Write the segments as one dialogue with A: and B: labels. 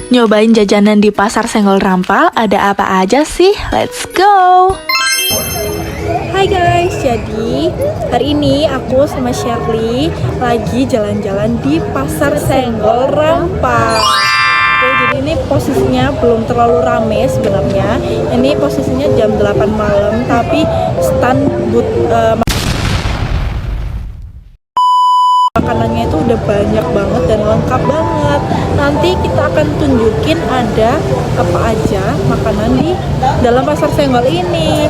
A: Nyobain jajanan di Pasar Senggol Rampal, ada apa aja sih? Let's go!
B: Hai guys, jadi hari ini aku sama Shirley lagi jalan-jalan di Pasar Senggol Rampal. Oke, jadi ini posisinya belum terlalu rame sebenarnya. Ini posisinya jam 8 malam, tapi stand makanannya itu udah banyak banget dan lengkap banget. Nanti kita akan tunjukin ada apa aja makanan di dalam Pasar Senggol ini.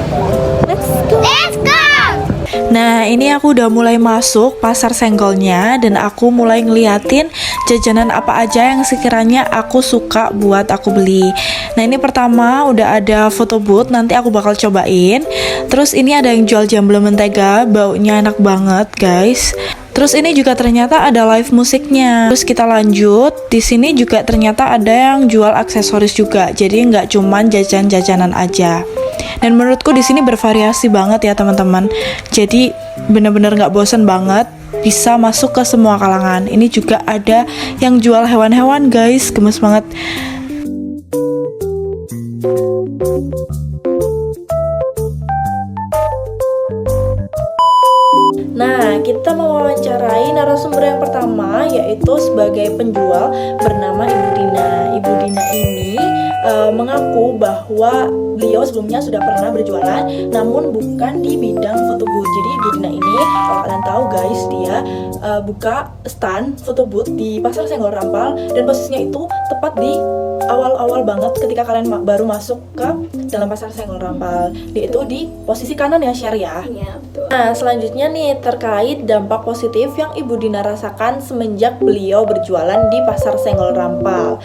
B: Let's go!
A: Nah, ini aku udah mulai masuk Pasar Senggolnya dan aku mulai ngeliatin jajanan apa aja yang sekiranya aku suka buat aku beli. Nah, ini pertama udah ada photo booth, nanti aku bakal cobain. Terus ini ada yang jual jambal mentega, baunya enak banget, guys. Terus ini juga ternyata ada live musiknya. Terus kita lanjut, di sini juga ternyata ada yang jual aksesoris juga. Jadi nggak cuman jajan-jajanan aja. Dan menurutku di sini bervariasi banget ya teman-teman. Jadi bener-bener nggak bosen banget. Bisa masuk ke semua kalangan. Ini juga ada yang jual hewan-hewan guys, gemes banget.
B: Nah, kita mewawancarai narasumber yang pertama, yaitu sebagai penjual bernama Ibu Dina. Ibu Dina ini mengaku bahwa beliau sebelumnya sudah pernah berjualan, namun bukan di bidang foto booth. Jadi Ibu Dina ini, kalau kalian tahu guys, dia buka stand foto booth di Pasar Senggol Rampal, dan posisinya itu tepat di awal-awal banget ketika kalian baru masuk ke dalam Pasar Senggol Rampal. Dia itu di posisi kanan ya, Syar ya?
C: Iya, betul.
B: Nah, selanjutnya nih terkait dampak positif yang Ibu Dina rasakan semenjak beliau berjualan di Pasar Senggol Rampal.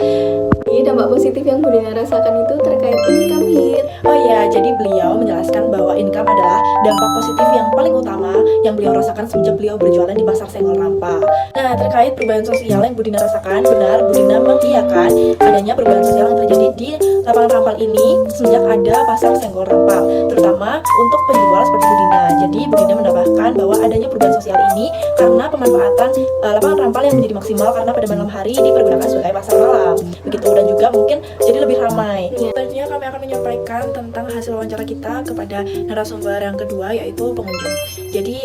C: Jadi dampak positif yang Bu Dina rasakan itu terkait income hit.
B: Oh ya, jadi beliau menjelaskan bahwa income adalah dampak positif yang paling utama yang beliau rasakan semenjak beliau berjualan di Pasar Senggol Rampal. Nah, terkait perubahan sosial yang Bu Dina rasakan, benar Bu Dina mengiyakan adanya perubahan sosial yang terjadi di lapangan Rampal ini semenjak ada Pasar Senggol Rampal, terutama untuk penjual seperti Bu Dina. Jadi Bu Dina menambahkan bahwa adanya perubahan sosial ini karena pemanfaatan lapangan Rampal yang menjadi maksimal karena pada malam hari dipergunakan sebagai pasar malam. Begitu, dan juga mungkin jadi lebih ramai. Selanjutnya kami akan menyampaikan tentang hasil wawancara kita kepada narasumber yang kedua, yaitu pengunjung. Jadi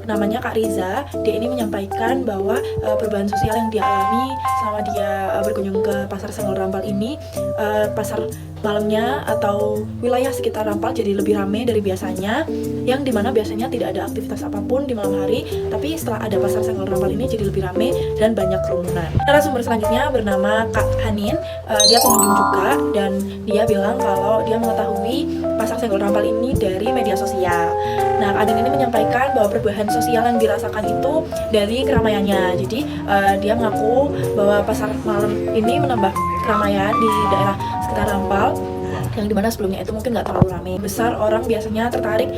B: namanya Kak Riza. Dia ini menyampaikan bahwa perubahan sosial yang dia alami selama dia berkunjung ke Pasar Senggol Rampal ini, pasar malamnya atau wilayah sekitar Rampal jadi lebih ramai dari biasanya, yang dimana biasanya tidak ada aktivitas apapun di malam hari, tapi setelah ada Pasar Senggol Rampal ini jadi lebih ramai dan banyak kerumunan. Narasumber selanjutnya bernama Kak Hanin. Dia pengunjung juga, dan dia bilang kalau dia mengetahui Pasar Senggol Rampal ini dari media sosial. Nah, Kak Hanin ini menyampaikan bahwa perubahan sosial yang dirasakan itu dari keramaiannya. Jadi dia mengaku bahwa pasar malam ini menambah keramaian di daerah sekitar Rampal, yang dimana sebelumnya itu mungkin nggak terlalu ramai. Besar orang biasanya tertarik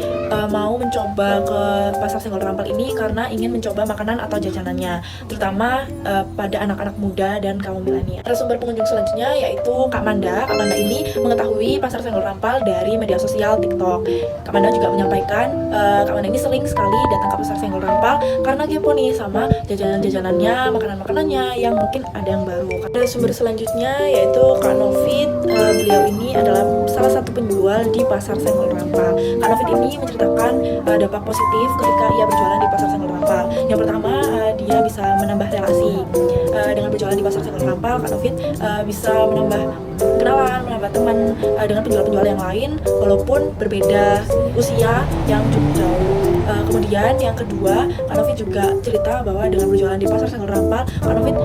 B: mau mencoba ke Pasar Senggol Rampal ini karena ingin mencoba makanan atau jajanannya, terutama pada anak-anak muda dan kaum milenial. Narasumber pengunjung selanjutnya yaitu Kak Manda. Kak Manda ini mengetahui Pasar Senggol Rampal dari media sosial TikTok. Kak Manda juga menyampaikan Kak Manda ini sering sekali datang ke Pasar Senggol Rampal karena kepo nih sama jajanan-jajanannya, makanan-makanannya yang mungkin ada yang baru. Narasumber selanjutnya yaitu Kak Novit. Beliau ini adalah salah satu penjual di Pasar Senggol Rampal. Kak Novit ini menceritakan dampak positif ketika ia berjualan di Pasar Senggol Rampal. Yang pertama, dia bisa menambah relasi. Dengan berjualan di Pasar Senggol Rampal, Kak Novit bisa menambah kenalan, menambah teman dengan penjual-penjual yang lain walaupun berbeda usia yang cukup jauh. Kemudian yang kedua, Kak Novit juga cerita bahwa dengan berjualan di Pasar Senggol Rampal, Kak Novit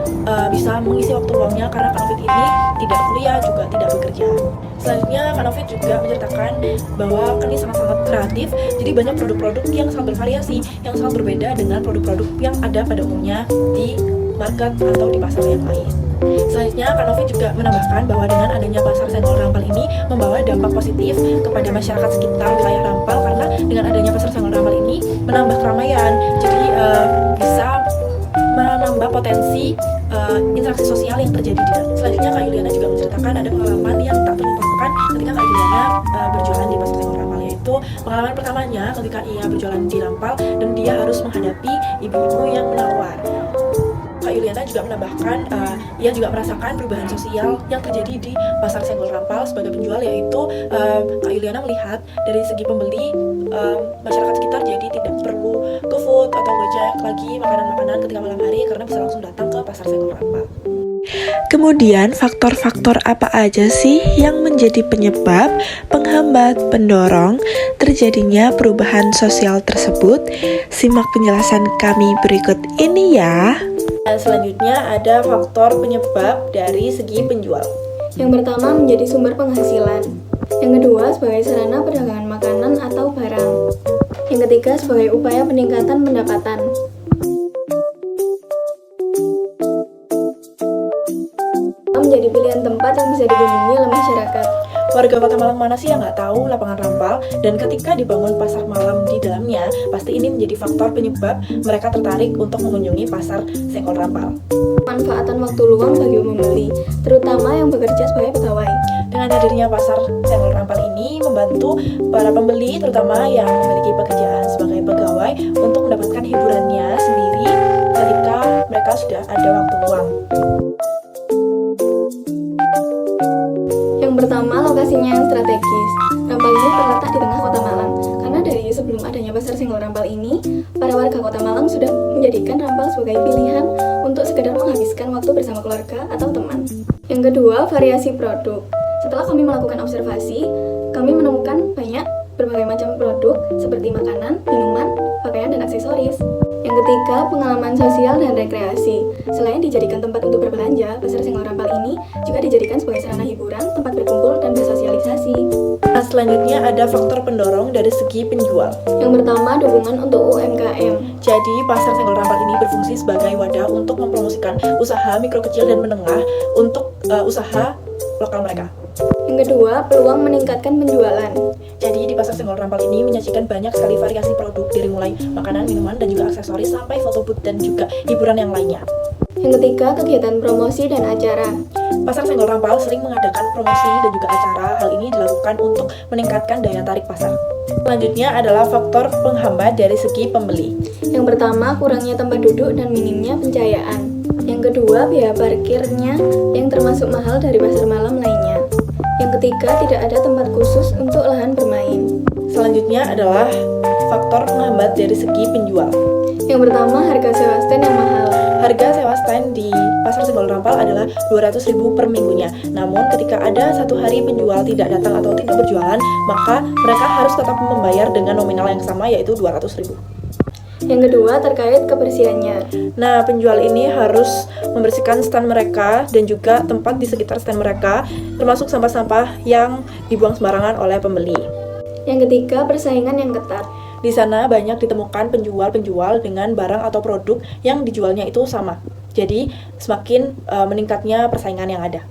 B: bisa mengisi waktu luangnya karena Kak Novit ini tidak kuliah juga tidak bekerja. Selanjutnya, Kak Novit juga menceritakan bahwa Kak ini sangat-sangat kreatif, jadi banyak produk-produk yang sangat bervariasi, yang sangat berbeda dengan produk-produk yang ada pada umumnya di market atau di pasar yang lain. Selanjutnya, Kak Novi juga menambahkan bahwa dengan adanya Pasar Senggol Rampal ini membawa dampak positif kepada masyarakat sekitar wilayah Rampal, karena dengan adanya Pasar Senggol Rampal ini menambah keramaian, jadi bisa menambah potensi interaksi sosial yang terjadi di dalam. Selanjutnya, Kak Yuliana juga menceritakan ada pengalaman yang tak terlupakan ketika Kak Yuliana berjualan di Pasar Senggol Rampal, yaitu pengalaman pertamanya ketika ia berjualan di Rampal dan dia harus menghadapi ibu-ibu yang menawar. Kak Yuliana juga menambahkan ia juga merasakan perubahan sosial yang terjadi di pasar Senggol Rampal sebagai penjual, yaitu Kak Yuliana melihat dari segi pembeli masyarakat sekitar jadi tidak perlu GoFood atau Gojek lagi makanan-makanan ketika malam hari karena bisa langsung datang ke pasar Senggol Rampal.
A: Kemudian faktor-faktor apa aja sih yang menjadi penyebab, penghambat, pendorong terjadinya perubahan sosial tersebut? Simak penjelasan kami berikut ini ya.
B: Dan selanjutnya ada faktor penyebab dari segi penjual.
C: Yang pertama menjadi sumber penghasilan. Yang kedua sebagai sarana perdagangan makanan atau barang. Yang ketiga sebagai upaya peningkatan pendapatan. Menjadi pilihan tempat yang bisa dikunjungi oleh masyarakat.
B: Warga Kota Malang mana sih yang nggak tahu lapangan Rampal? Dan ketika dibangun pasar malam di dalamnya, pasti ini menjadi faktor penyebab mereka tertarik untuk mengunjungi pasar Senggol Rampal.
C: Manfaatan waktu luang bagi pembeli, terutama yang bekerja sebagai pegawai.
B: Dengan hadirnya pasar Senggol Rampal ini membantu para pembeli, terutama yang memiliki pekerjaan sebagai pegawai, untuk mendapatkan hiburannya sendiri ketika mereka sudah ada waktu luang.
C: Yang pertama, lokasinya yang strategis. Rampal ini terletak di tengah Kota Malang. Karena dari sebelum adanya pasar Senggol Rampal ini, para warga Kota Malang sudah menjadikan Rampal sebagai pilihan untuk sekedar menghabiskan waktu bersama keluarga atau teman. Yang kedua, variasi produk. Setelah kami melakukan observasi, kami menemukan banyak berbagai macam produk seperti makanan, minuman, pakaian, dan aksesoris. Yang ketiga, pengalaman sosial dan rekreasi. Selain dijadikan tempat untuk berbelanja, pasar Senggol Rampal ini juga dijadikan sebagai sarana hiburan, tempat berkumpul, dan bersosialisasi.
B: Nah, selanjutnya ada faktor pendorong dari segi penjual.
C: Yang pertama, dukungan untuk UMKM.
B: Jadi, pasar Senggol Rampal ini berfungsi sebagai wadah untuk mempromosikan usaha mikro kecil dan menengah untuk usaha lokal mereka.
C: Yang kedua, peluang meningkatkan penjualan.
B: Jadi di pasar Senggol Rampal ini menyajikan banyak sekali variasi produk dari mulai makanan, minuman, dan juga aksesoris sampai foto booth dan juga hiburan yang lainnya.
C: Yang ketiga, kegiatan promosi dan acara.
B: Pasar Senggol Rampal sering mengadakan promosi dan juga acara. Hal ini dilakukan untuk meningkatkan daya tarik pasar. Selanjutnya adalah faktor penghambat dari segi pembeli.
C: Yang pertama, kurangnya tempat duduk dan minimnya pencahayaan. Yang kedua, biaya parkirnya yang termasuk mahal dari pasar malam lainnya. Yang ketiga, tidak ada tempat khusus untuk lahan bermain.
B: Selanjutnya adalah faktor penghambat dari segi penjual.
C: Yang pertama, harga sewa stand yang mahal.
B: Harga sewa stand di pasar Senggol Rampal adalah 200.000 per minggunya. Namun ketika ada satu hari penjual tidak datang atau tidak berjualan, maka mereka harus tetap membayar dengan nominal yang sama, yaitu 200.000.
C: Yang kedua, terkait kebersihannya.
B: Nah, penjual ini harus membersihkan stand mereka dan juga tempat di sekitar stand mereka, termasuk sampah-sampah yang dibuang sembarangan oleh pembeli.
C: Yang ketiga, persaingan yang ketat.
B: Di sana banyak ditemukan penjual-penjual dengan barang atau produk yang dijualnya itu sama. Jadi, semakin meningkatnya persaingan yang ada.